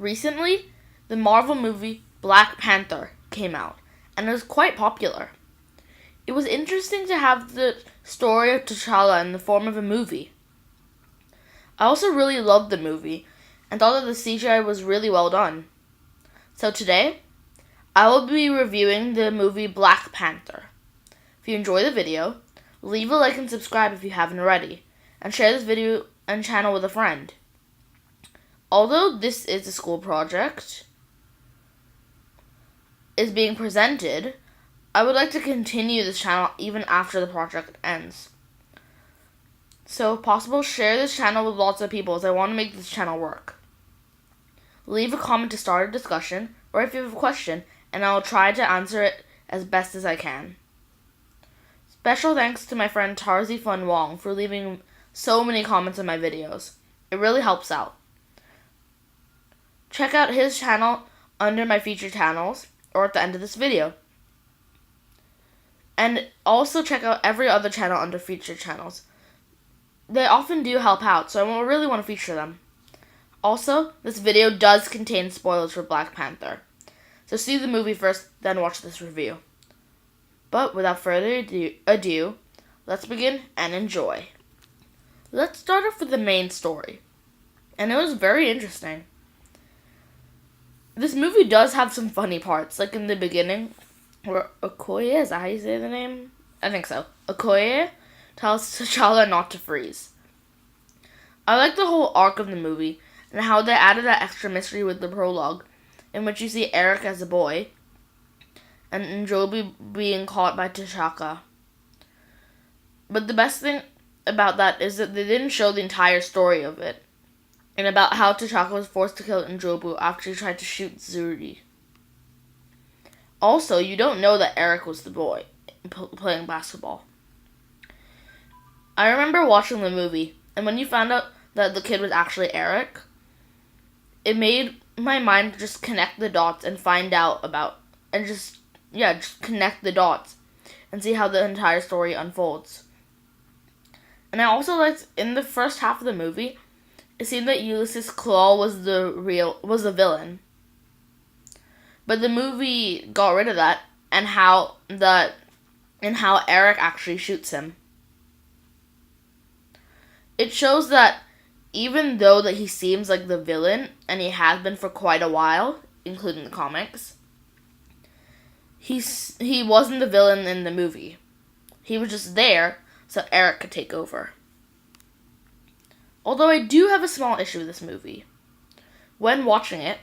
Recently, the Marvel movie Black Panther came out, and it was quite popular. It was interesting to have the story of T'Challa in the form of a movie. I also really loved the movie, and thought that the CGI was really well done. So today, I will be reviewing the movie Black Panther. If you enjoy the video, leave a like and subscribe if you haven't already, and share this video and channel with a friend. Although this is a school project is being presented, I would like to continue this channel even after the project ends. So if possible, share this channel with lots of people as I want to make this channel work. Leave a comment to start a discussion, or if you have a question, and I will try to answer it as best as I can. Special thanks to my friend Tarzi Fun Wong for leaving so many comments on my videos. It really helps out. Check out his channel under my featured channels, or at the end of this video. And also check out every other channel under featured channels. They often do help out, so I really want to feature them. Also, this video does contain spoilers for Black Panther. So see the movie first, then watch this review. But without further ado, let's begin and enjoy. Let's start off with the main story. And it was very interesting. This movie does have some funny parts, like in the beginning, where Okoye, is that how you say the name? I think so. Okoye tells T'Challa not to freeze. I like the whole arc of the movie, and how they added that extra mystery with the prologue, in which you see Eric as a boy, and Njobu being caught by T'Chaka. But the best thing about that is that they didn't show the entire story of it, and about how T'Chaka was forced to kill Njobu after he tried to shoot Zuri. Also, you don't know that Eric was the boy playing basketball. I remember watching the movie, and when you found out that the kid was actually Eric, it made my mind just connect the dots and find out about, and just connect the dots and see how the entire story unfolds. And I also liked, in the first half of the movie, it seemed that Ulysses Claw was the villain. But the movie got rid of that, and how Eric actually shoots him. It shows that even though that he seems like the villain, and he has been for quite a while, including the comics, he wasn't the villain in the movie. He was just there so Eric could take over. Although I do have a small issue with this movie. When watching it,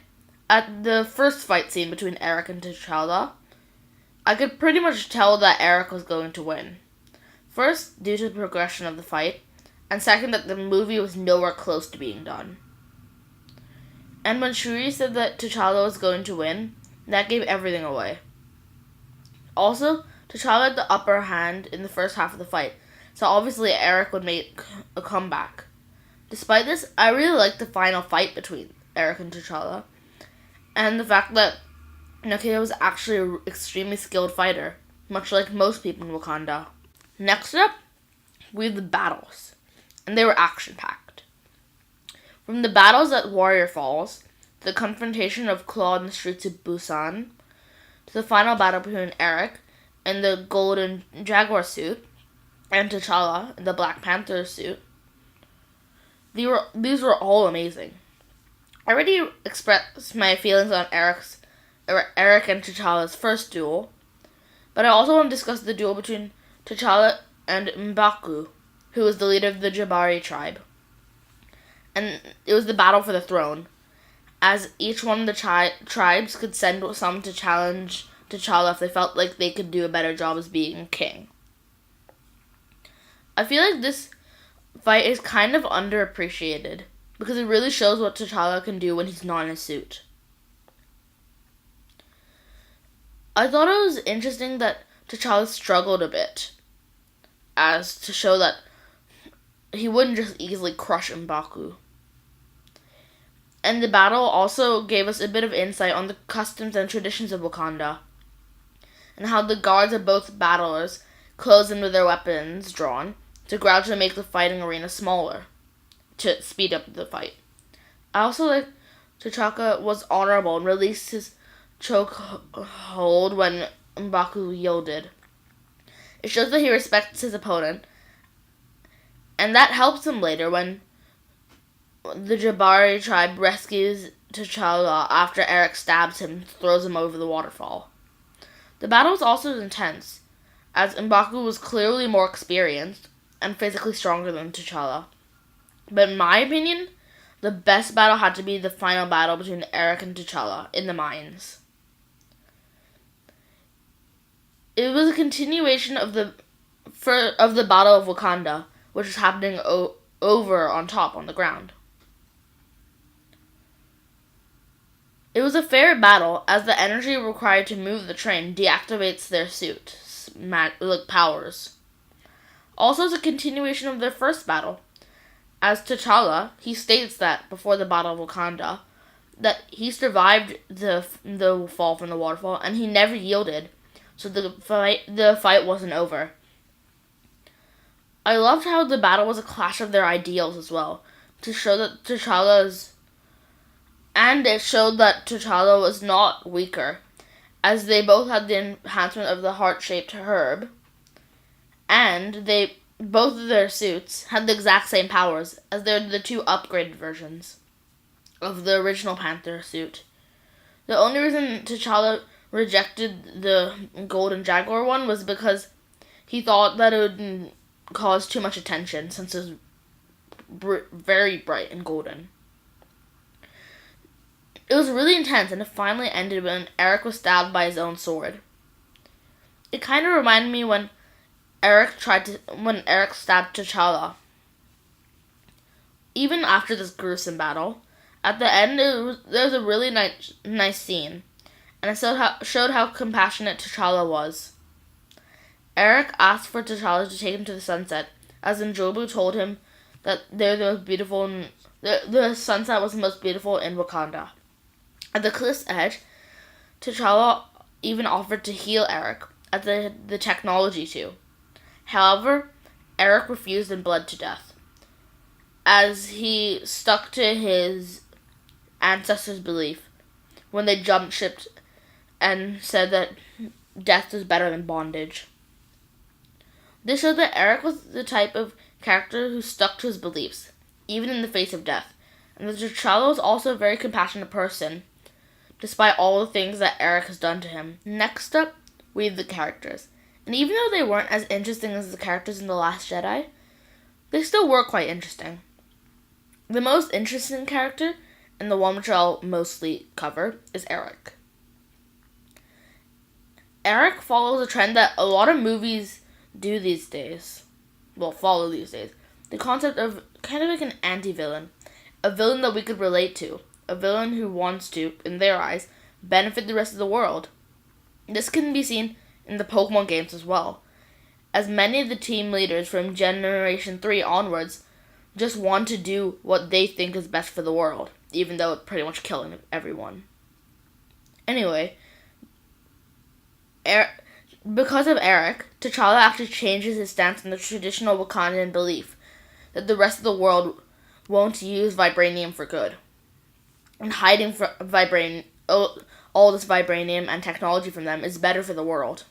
at the first fight scene between Eric and T'Challa, I could pretty much tell that Eric was going to win. First, due to the progression of the fight, and second, that the movie was nowhere close to being done. And when Shuri said that T'Challa was going to win, that gave everything away. Also, T'Challa had the upper hand in the first half of the fight, so obviously Eric would make a comeback. Despite this, I really liked the final fight between Eric and T'Challa, and the fact that Nakia was actually an extremely skilled fighter, much like most people in Wakanda. Next up, we have the battles, and they were action-packed. From the battles at Warrior Falls, the confrontation of Claw in the streets of Busan, to the final battle between Eric in the golden jaguar suit and T'Challa in the Black Panther suit, these were all amazing. I already expressed my feelings on Eric and T'Challa's first duel, but I also want to discuss the duel between T'Challa and M'Baku, who was the leader of the Jabari tribe. And it was the battle for the throne, as each one of the tribes could send some to challenge T'Challa if they felt like they could do a better job as being king. I feel like this fight is kind of underappreciated, because it really shows what T'Challa can do when he's not in a suit. I thought it was interesting that T'Challa struggled a bit, as to show that he wouldn't just easily crush M'Baku. And the battle also gave us a bit of insight on the customs and traditions of Wakanda, and how the guards of both battlers closed in with their weapons drawn to gradually make the fighting arena smaller, to speed up the fight. I also like T'Chaka was honorable and released his chokehold when M'Baku yielded. It shows that he respects his opponent, and that helps him later when the Jabari tribe rescues T'Challa after Eric stabs him and throws him over the waterfall. The battle was also intense, as M'Baku was clearly more experienced and physically stronger than T'Challa. But in my opinion, the best battle had to be the final battle between Eric and T'Challa in the mines. It was a continuation of the Battle of Wakanda, which was happening over on top on the ground. It was a fair battle, as the energy required to move the train deactivates their suit powers. Also, it's a continuation of their first battle. As T'Challa, he states that before the Battle of Wakanda, that he survived the fall from the waterfall and he never yielded, so the fight wasn't over. I loved how the battle was a clash of their ideals as well, to show that it showed that T'Challa was not weaker, as they both had the enhancement of the heart-shaped herb, and both of their suits had the exact same powers, as they're the two upgraded versions of the original Panther suit. The only reason T'Challa rejected the Golden Jaguar one was because he thought that it would cause too much attention, since it was very bright and golden. It was really intense, and it finally ended when Eric was stabbed by his own sword. It kind of reminded me when Eric stabbed T'Challa. Even after this gruesome battle, at the end there was a really nice scene, and it showed how compassionate T'Challa was. Eric asked for T'Challa to take him to the sunset, as Njobu told him that the sunset was the most beautiful in Wakanda. At the cliff's edge, T'Challa even offered to heal Eric at the technology to. However, Eric refused and bled to death, as he stuck to his ancestors' belief when they jumped ship and said that death is better than bondage. This showed that Eric was the type of character who stuck to his beliefs, even in the face of death, and that T'Challa was also a very compassionate person, despite all the things that Eric has done to him. Next up, we have the characters. And even though they weren't as interesting as the characters in The Last Jedi, they still were quite interesting. The most interesting character, and the one which I'll mostly cover, is Eric. Eric follows a trend that a lot of movies do these days. Well, follow these days. The concept of kind of like an anti-villain. A villain that we could relate to. A villain who wants to, in their eyes, benefit the rest of the world. This can be seen in the Pokemon games as well, as many of the team leaders from Generation 3 onwards just want to do what they think is best for the world, even though it's pretty much killing everyone. Anyway, because of Eric, T'Challa actually changes his stance in the traditional Wakandan belief that the rest of the world won't use vibranium for good, and hiding all this vibranium and technology from them is better for the world.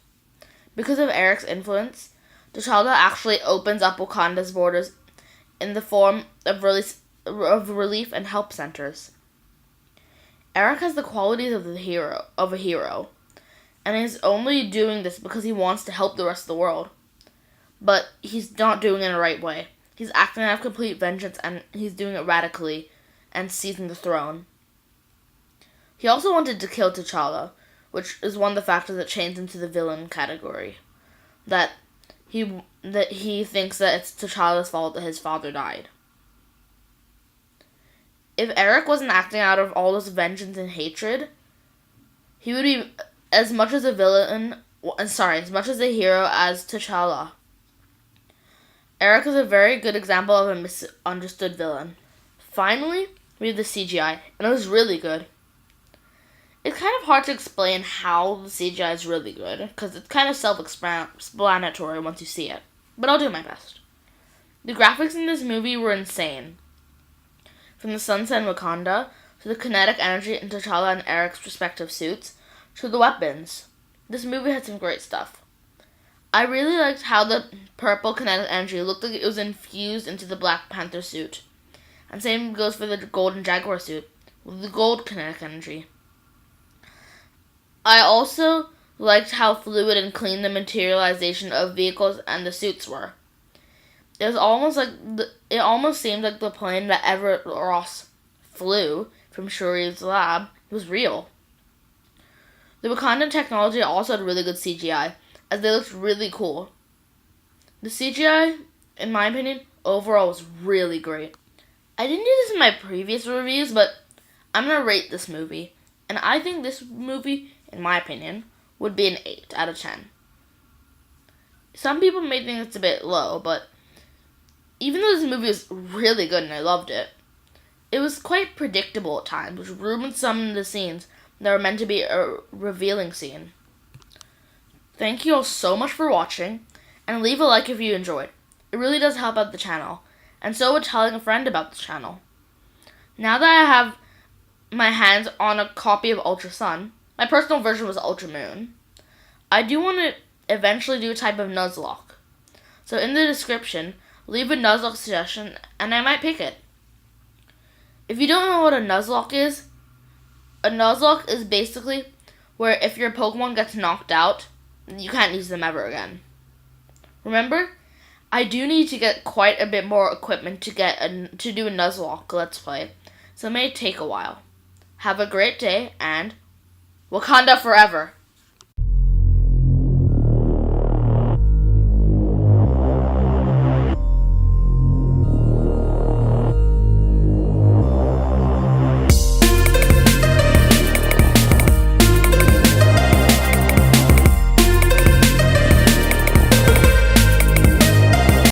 Because of Eric's influence, T'Challa actually opens up Wakanda's borders in the form of relief and help centers. Eric has the qualities of a hero, and is only doing this because he wants to help the rest of the world. But he's not doing it in the right way. He's acting out of complete vengeance, and he's doing it radically and seizing the throne. He also wanted to kill T'Challa, which is one of the factors that changed him to the villain category. That he thinks that it's T'Challa's fault that his father died. If Eric wasn't acting out of all this vengeance and hatred, he would be as much as a hero as T'Challa. Eric is a very good example of a misunderstood villain. Finally, we have the CGI, and it was really good. It's kind of hard to explain how the CGI is really good, because it's kind of self-explanatory once you see it. But I'll do my best. The graphics in this movie were insane. From the sunset in Wakanda, to the kinetic energy in T'Challa and Eric's respective suits, to the weapons. This movie had some great stuff. I really liked how the purple kinetic energy looked like it was infused into the Black Panther suit. And same goes for the golden Jaguar suit, with the gold kinetic energy. I also liked how fluid and clean the materialization of vehicles and the suits were. It almost seemed like the plane that Everett Ross flew from Shuri's lab was real. The Wakandan technology also had really good CGI, as they looked really cool. The CGI, in my opinion, overall was really great. I didn't do this in my previous reviews, but I'm going to rate this movie. And I think this movie, in my opinion, would be an 8 out of 10. Some people may think it's a bit low, but even though this movie was really good and I loved it, it was quite predictable at times, which ruined some of the scenes that were meant to be a revealing scene. Thank you all so much for watching, and leave a like if you enjoyed. It really does help out the channel, and so would telling a friend about the channel. Now that I have my hands on a copy of Ultra Sun, my personal version was Ultra Moon, I do want to eventually do a type of Nuzlocke. So in the description, leave a Nuzlocke suggestion, and I might pick it. If you don't know what a Nuzlocke is basically where if your Pokemon gets knocked out, you can't use them ever again. Remember, I do need to get quite a bit more equipment to do a Nuzlocke Let's Play, so it may take a while. Have a great day, and Wakanda forever!